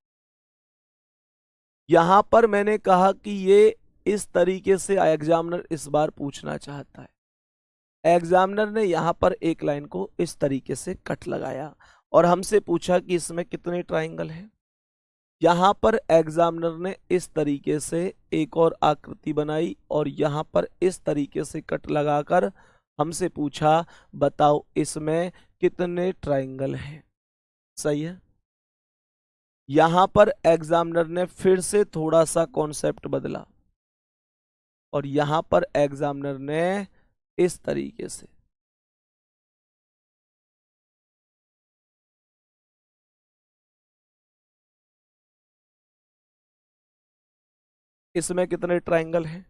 [SPEAKER 1] यहां पर मैंने कहा कि ये इस तरीके से एग्जामिनर इस बार पूछना चाहता है। एग्जामिनर ने यहां पर एक लाइन को इस तरीके से कट लगाया और हमसे पूछा कि इसमें कितने ट्रायंगल हैं। यहां पर एग्जामिनर ने इस तरीके से एक और आकृति बनाई और यहां पर इस तरीके से कट लगाकर हमसे पूछा बताओ इसमें कितने ट्रायंगल हैं। सही है। यहां पर एग्जामिनर ने फिर से थोड़ा सा कॉन्सेप्ट बदला और यहां पर एग्जामिनर ने इस तरीके से इसमें कितने ट्रायंगल हैं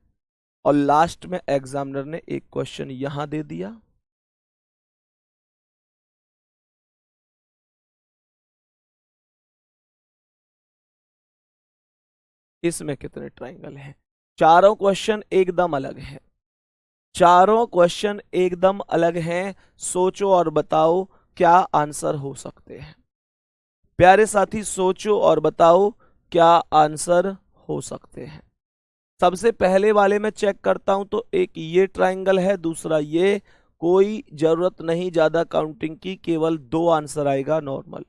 [SPEAKER 1] और लास्ट में एग्जामिनर ने एक क्वेश्चन यहां दे दिया। इसमें कितने ट्रायंगल हैं। चारों क्वेश्चन एकदम अलग हैं। चारों क्वेश्चन एकदम अलग हैं। सोचो और बताओ क्या आंसर हो सकते हैं। प्यारे साथी सोचो और बताओ क्या आंसर हो सकते हैं। सबसे पहले वाले में चेक करता हूं तो एक ये ट्रायंगल है, दूसरा ये। कोई जरूरत नहीं ज्यादा काउंटिंग की, केवल दो आंसर आएगा नॉर्मल।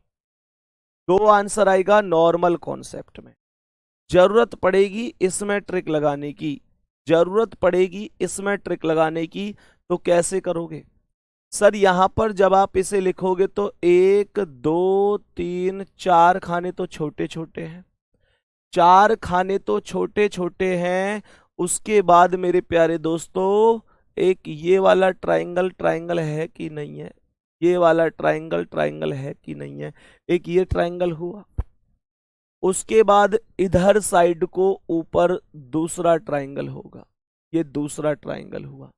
[SPEAKER 1] दो आंसर आएगा नॉर्मल कॉन्सेप्ट में। जरूरत पड़ेगी इसमें ट्रिक लगाने की, जरूरत पड़ेगी इसमें ट्रिक लगाने की। तो कैसे करोगे सर? यहां पर जब आप इसे लिखोगे तो 1 2 3 4 खाने तो छोटे छोटे हैं, 4 खाने तो छोटे छोटे हैं। उसके बाद मेरे प्यारे दोस्तों एक ये वाला ट्रायंगल ट्रायंगल है कि नहीं है, ये वाला ट्रायंगल ट्रायंगल है कि नहीं है। एक ये ट्रायंगल हुआ, उसके बाद इधर साइड को ऊपर दूसरा ट्रायंगल होगा, ये दूसरा ट्रायंगल हुआ।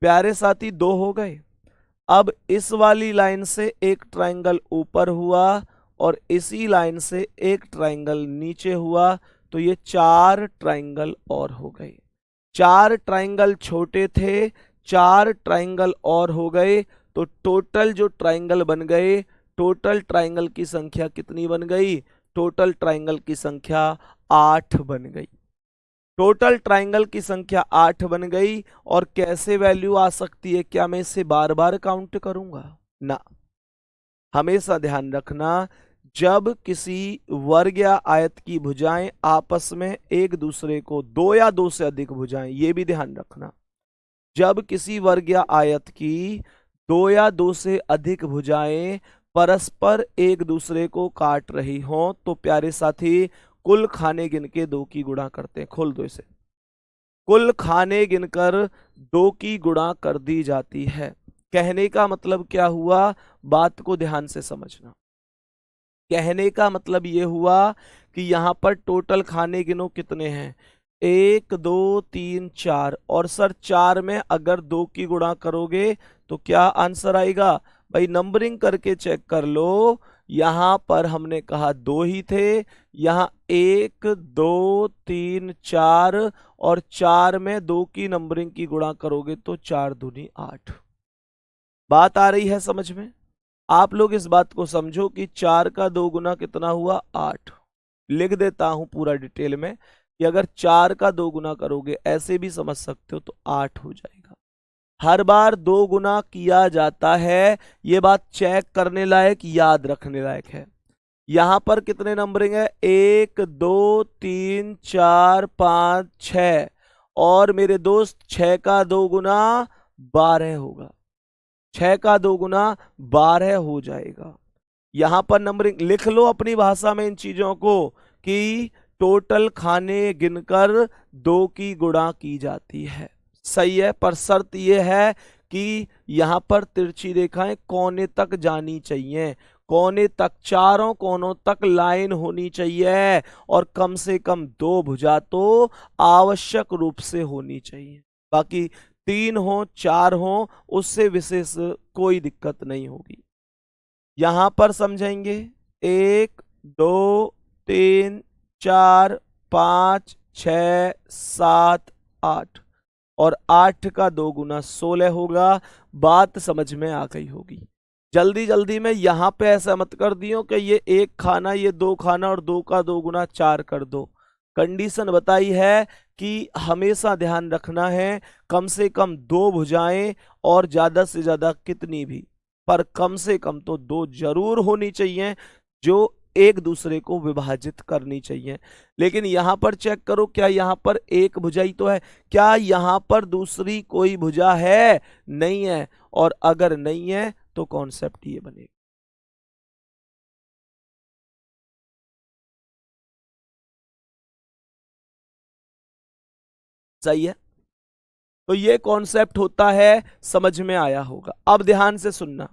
[SPEAKER 1] प्यारे साथी दो हो गए। अब इस वाली लाइन से एक ट्रायंगल ऊपर हुआ और इसी लाइन से एक ट्रायंगल नीचे हुआ, तो ये 4 ट्रायंगल और हो गए। 4 ट्रायंगल छोटे थे, 4 ट्रायंगल और हो गए, तो टोटल जो ट्रायंगल बन गए, टोटल ट्रायंगल की संख्या कितनी बन गई? टोटल ट्रायंगल की संख्या 8 बन गई। टोटल ट्रायंगल की संख्या 8 बन गई। और कैसे वैल्यू आ सकती है? क्या मैं इसे बार बार काउंट करूंगा? ना। हमेशा ध्यान रखना, जब किसी वर्ग या आयत की भुजाएं आपस में एक दूसरे को, दो या दो से अधिक भुजाएं, ये भी ध्यान रखना, जब किसी वर्ग या आयत की दो या दो से अधिक भुजाएं परस्पर एक दूसरे को काट रही हों, तो प्यारे साथी कुल खाने गिन के दो की गुणा करते हैं। खोल दो इसे। कुल खाने गिनकर दो की गुणा कर दी जाती है। कहने का मतलब क्या हुआ? बात को ध्यान से समझना। कहने का मतलब ये हुआ कि यहां पर टोटल खाने गिनो कितने हैं, 1 2 3 4। और सर 4 में अगर 2 की गुणा करोगे तो क्या आंसर आएगा? भाई नंबरिंग करके चेक कर लो। यहां पर हमने कहा 2 ही थे, यहां 1 2 3 4 और 4 में 2 की नंबरिंग की गुणा करोगे तो 4 दूनी 8। बात आ रही है समझ में? आप लोग इस बात को समझो कि 4 का 2 गुना कितना हुआ? 8। लिख देता हूं पूरा डिटेल में कि अगर 4 का 2 गुना करोगे, ऐसे भी समझ सकते हो, तो 8 हो जाएगा। हर बार 2 गुना किया जाता है, ये बात चेक करने लायक, याद रखने लायक है। यहां पर कितने नंबरिंग है? 1 2 3 4 5 6। और मेरे दोस्त 6 का 2 गुना 12 होगा। 6 का 2 गुना 12 हो जाएगा। यहां पर नंबरिंग लिख लो अपनी भाषा में इन चीजों को कि टोटल खाने गिनकर 2 की गुणा की जाती है। सही है, पर शर्त यह है कि यहां पर तिरछी रेखाएं कोने तक जानी चाहिए, कोने तक, चारों कोनों तक लाइन होनी चाहिए और कम से कम 2 भुजा तो आवश्यक रूप से होनी चाहिए। बाकी 3 हो 4 हो उससे विशेष कोई दिक्कत नहीं होगी। यहां पर समझेंगे 1 2 3 4 5 6 7 8 और 8 का 2 गुना 16 होगा। बात समझ में आ गई होगी। जल्दी जल्दी में यहां पे ऐसा मत कर दियो कि ये 1 खाना, ये 2 खाना और 2 का 2 गुना 4 कर दो। कंडीशन बताई है कि हमेशा ध्यान रखना है कम से कम 2 भुजाएं और ज्यादा से ज्यादा कितनी भी, पर कम से कम तो 2 जरूर होनी चाहिए जो एक दूसरे को विभाजित करनी चाहिए। लेकिन यहां पर चेक करो, क्या यहां पर एक भुजा ही तो है? क्या यहां पर दूसरी कोई भुजा है? नहीं है। और अगर नहीं है तो कॉन्सेप्ट ये बनेगा। सही है। तो ये कॉन्सेप्ट होता है, समझ में आया होगा। अब ध्यान से सुनना।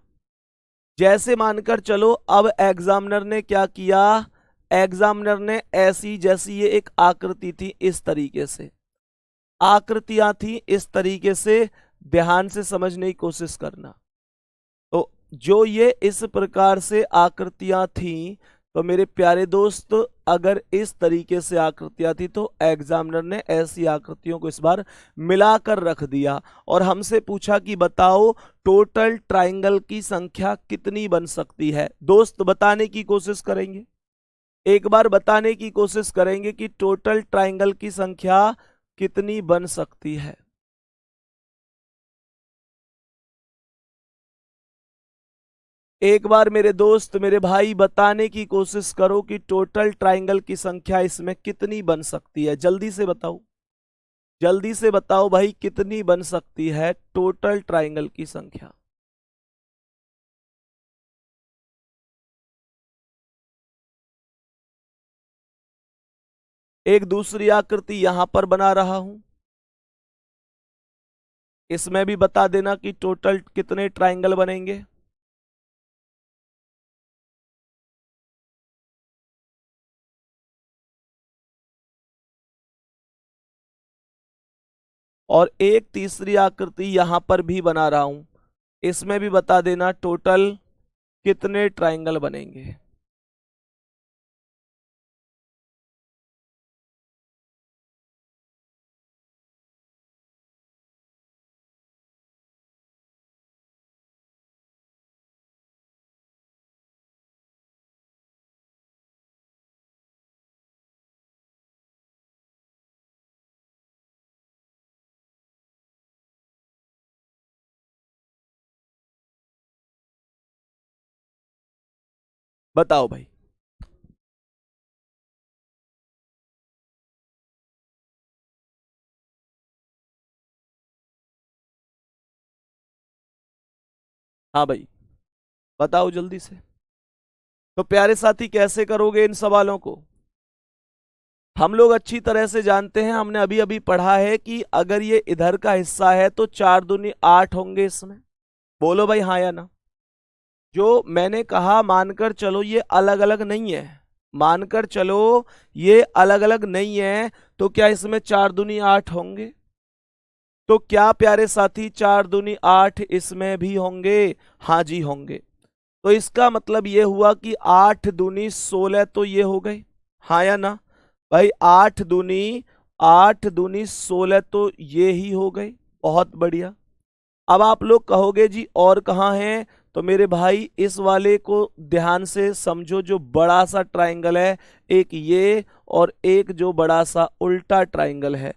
[SPEAKER 1] जैसे मानकर चलो अब एग्जामिनर ने क्या किया, एग्जामिनर ने ऐसी, जैसी ये एक आकृति थी इस तरीके से, आकृतियां थी इस तरीके से, ध्यान से समझने की कोशिश करना। तो जो ये इस प्रकार से आकृतियां थी, तो मेरे प्यारे दोस्त अगर इस तरीके से आकृतियां थी तो एग्जामिनर ने ऐसी आकृतियों को इस बार मिलाकर रख दिया और हमसे पूछा कि बताओ टोटल ट्राइंगल की संख्या कितनी बन सकती है। दोस्त बताने की कोशिश करेंगे, एक बार बताने की कोशिश करेंगे कि टोटल ट्राइंगल की संख्या कितनी बन सकती है। एक बार मेरे दोस्त, मेरे भाई बताने की कोशिश करो कि टोटल ट्राइंगल की संख्या इसमें कितनी बन सकती है। जल्दी से बताओ, जल्दी से बताओ भाई, कितनी बन सकती है टोटल ट्राइंगल की संख्या। एक दूसरी आकृति यहां पर बना रहा हूं, इसमें भी बता देना कि टोटल कितने ट्राइंगल बनेंगे। और एक तीसरी आकृति यहां पर भी बना रहा हूं, इसमें भी बता देना टोटल कितने ट्राइंगल बनेंगे। बताओ भाई। हाँ भाई, बताओ जल्दी से। तो प्यारे साथी कैसे करोगे इन सवालों को? हम लोग अच्छी तरह से जानते हैं, हमने अभी अभी पढ़ा है कि अगर ये इधर का हिस्सा है तो 4 दूनी 8 होंगे इसमें। बोलो भाई हाँ या ना। जो मैंने कहा मानकर चलो ये अलग अलग नहीं है, मानकर चलो ये अलग अलग नहीं है, तो क्या इसमें 4 दूनी 8 होंगे? तो क्या प्यारे साथी 4 दूनी 8 इसमें भी होंगे? हाँ जी होंगे। तो इसका मतलब ये हुआ कि 8 दूनी 16 तो ये हो गए, हाँ या ना भाई? 8 दूनी 16 तो ये ही हो गए। बहुत बढ़िया। अब आप लोग कहोगे जी और कहाँ हैं? तो मेरे भाई इस वाले को ध्यान से समझो, जो बड़ा सा ट्राइंगल है, एक ये और एक जो बड़ा सा उल्टा ट्राइंगल है,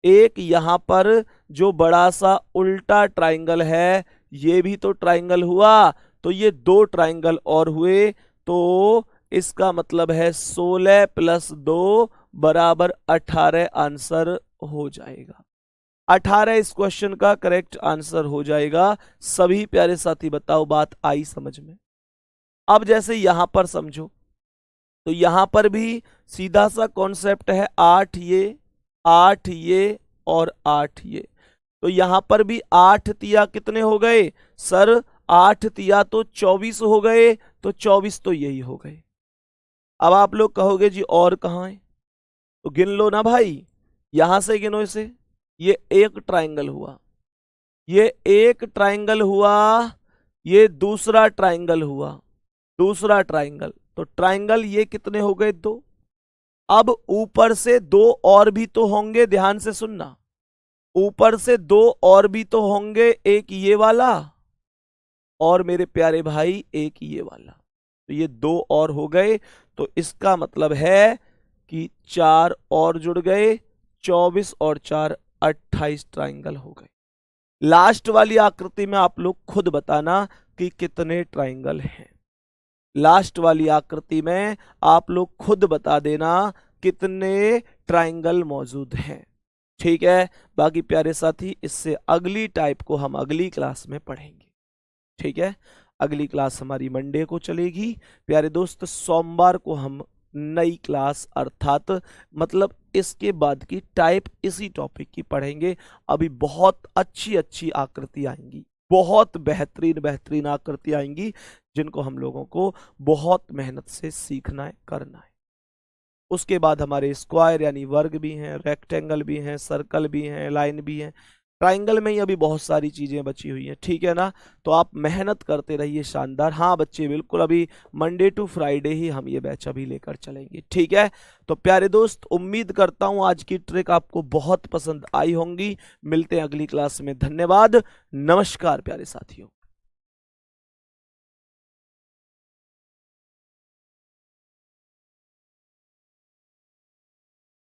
[SPEAKER 1] एक यहाँ पर जो बड़ा सा उल्टा ट्राइंगल है, ये भी तो ट्राइंगल हुआ। तो ये 2 ट्राइंगल और हुए, तो इसका मतलब है 16 + 2 बराबर 18 आंसर हो जाएगा। 18 इस क्वेश्चन का करेक्ट आंसर हो जाएगा। सभी प्यारे साथी बताओ बात आई समझ में? अब जैसे यहां पर समझो, तो यहां पर भी सीधा सा कॉन्सेप्ट है, 8 ये, 8 ये और 8 ये। तो यहां पर भी 8 तिया कितने हो गए सर? 8 तिया तो 24 हो गए, तो 24 तो यही हो गए। अब आप लोग कहोगे जी और कहाँ है? तो गिन लो ना भाई, यहां से गिनो इसे। ये एक ट्राइंगल हुआ, ये एक ट्राइंगल हुआ, ये दूसरा ट्राइंगल हुआ, दूसरा ट्राइंगल। तो ट्राइंगल ये कितने हो गए? 2। अब ऊपर से दो और भी तो होंगे, ध्यान से सुनना, ऊपर से दो और भी तो होंगे, एक ये वाला और मेरे प्यारे भाई एक ये वाला, तो ये दो और हो गए। तो इसका मतलब है कि चार और जुड़ गए, 24 और 4 28 ट्राइंगल हो गए। लास्ट वाली आकृति में आप लोग खुद बताना कि कितने ट्राइंगल हैं। लास्ट वाली आकृति में आप लोग खुद बता देना कितने ट्राइंगल मौजूद हैं। ठीक है, बाकी प्यारे साथी इससे अगली टाइप को हम अगली क्लास में पढ़ेंगे। ठीक है, अगली क्लास हमारी मंडे को चलेगी। प्यारे दोस्त, सोमवार को हम नई क्लास अर्थात मतलब इसके बाद की टाइप इसी टॉपिक की पढ़ेंगे। अभी बहुत अच्छी अच्छी आकृति आएंगी, बहुत बेहतरीन बेहतरीन आकृति आएंगी, जिनको हम लोगों को बहुत मेहनत से सीखना है, करना है। उसके बाद हमारे स्क्वायर यानी वर्ग भी हैं, रेक्टेंगल भी हैं, सर्कल भी हैं, लाइन भी हैं। ट्राइंगल में ही अभी बहुत सारी चीजें बची हुई हैं। ठीक है ना, तो आप मेहनत करते रहिए, शानदार। हाँ बच्चे, बिल्कुल अभी मंडे टू फ्राइडे ही हम ये बैच अभी लेकर चलेंगे। ठीक है, तो प्यारे दोस्त, उम्मीद करता हूं आज की ट्रिक आपको बहुत पसंद आई होंगी। मिलते हैं अगली क्लास में। धन्यवाद, नमस्कार प्यारे साथियों।